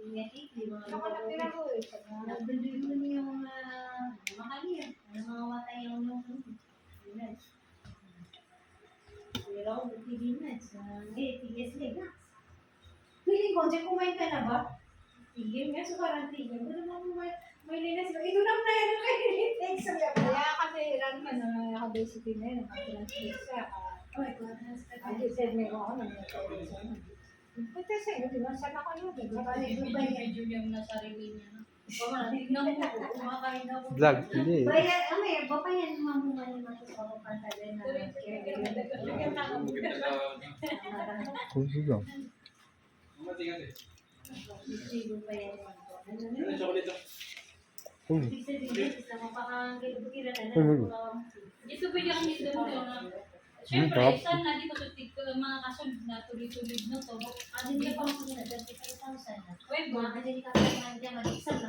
Ako na pila ko eh. Nagdudulun yung mga makaliyan. Nangangamatay yung pero ako nagtiginas. Tigas na. Feeling ko, dyan kumain ka na ba? Tigil nga, so parang tigil. Ito naman may linas ba? Ito naman na yan kayo. Thanks sa gabi. Kaya kasi, nakabasitin na yun. Nakatranslate ka. Ay, said may ako na may Pwede sa inyo, di ba? Saan ako yun? Dubai yan. Yung nasa sarili niya. Tignan mo, kumakain na ako. Vlog, hindi. Bayan, babayan mamunga yung matutuwa pantalay na Kung sino. sigo pa yan. Ito ba yung nito mo na? Siyempre, sana di ko tutik mga kasunod na tuloy-tuloy no to. Ano niya pa mga 35,000 na? Web, Mga kasi ka pa naman dyan, mag-exam na